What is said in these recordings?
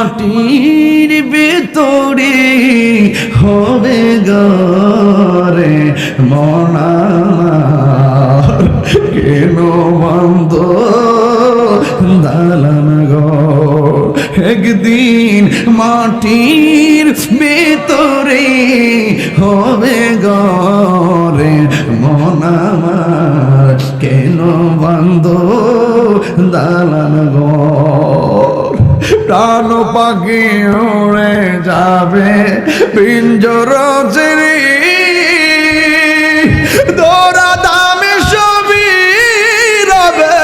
মাটির ভিতরে হবে ঘরে মন আমার কেন বন্ধ দালান ঘর একদিন মাটির ভিতরে হবে ঘরে মন আমার কেন বন্ধ দালান ঘর প্রাণ পাখি উড়ে যাবে পিঞ্জর ছেড়ে দৌড়া দামে সবই রবে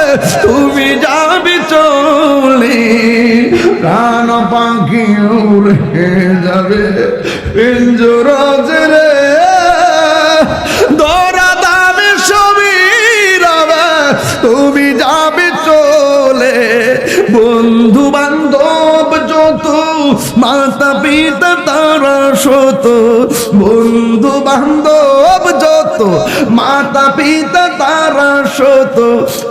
তুমি যাবে চলে প্রাণ পাখি উড়ে যাবে পিঞ্জর ছেড়ে দৌড়া দামে সবই রবে তুমি যাবে চলে বন্ধু বান্ধব যত মাতা পিতা তারা শত বন্ধু বান্ধব যত মাতা পিতা তারা শত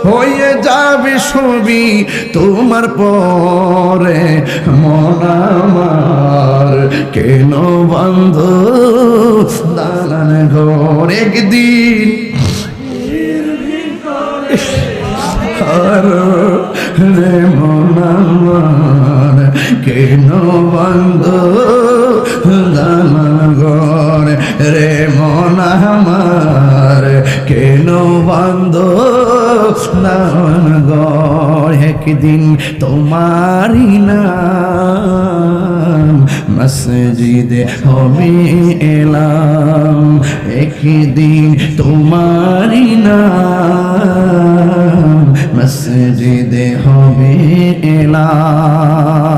হয়ে যাবে সবই তোমার পরে মন আমার কেন বন্ধ দালান ঘর একদিন রে মন আমার কেন বন্ধ দালান ঘর রে মন আমার কেন বন্ধ দালান ঘর একদিন তোমারি নাম মসজিদে হবে এলাম একদিন তোমারি নাম মসজিদে হবে এলাম